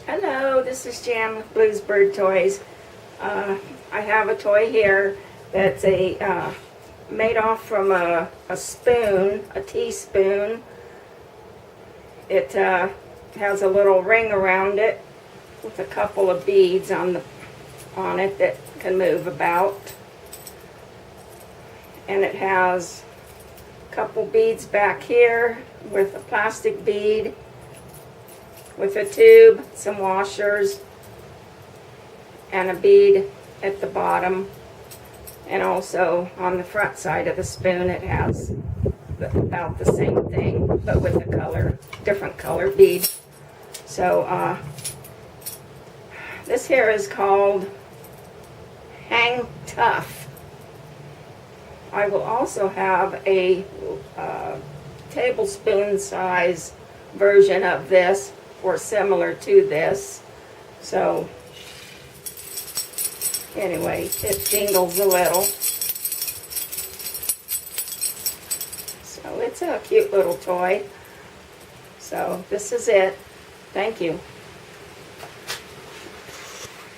Hello, this is Jan with Blues Bird Toys. I have a toy here that's made off from a spoon, a teaspoon. It has a little ring around it with a couple of beads on it that can move about. And it has a couple beads back here with a plastic bead, with a tube, some washers, and a bead at the bottom. And also on the front side of the spoon it has about the same thing, but with a different color bead. So this here is called Hang Tough. I will also have a tablespoon size version of this, or similar to this. So anyway, it jingles a little. So it's a cute little toy. So this is it. Thank you.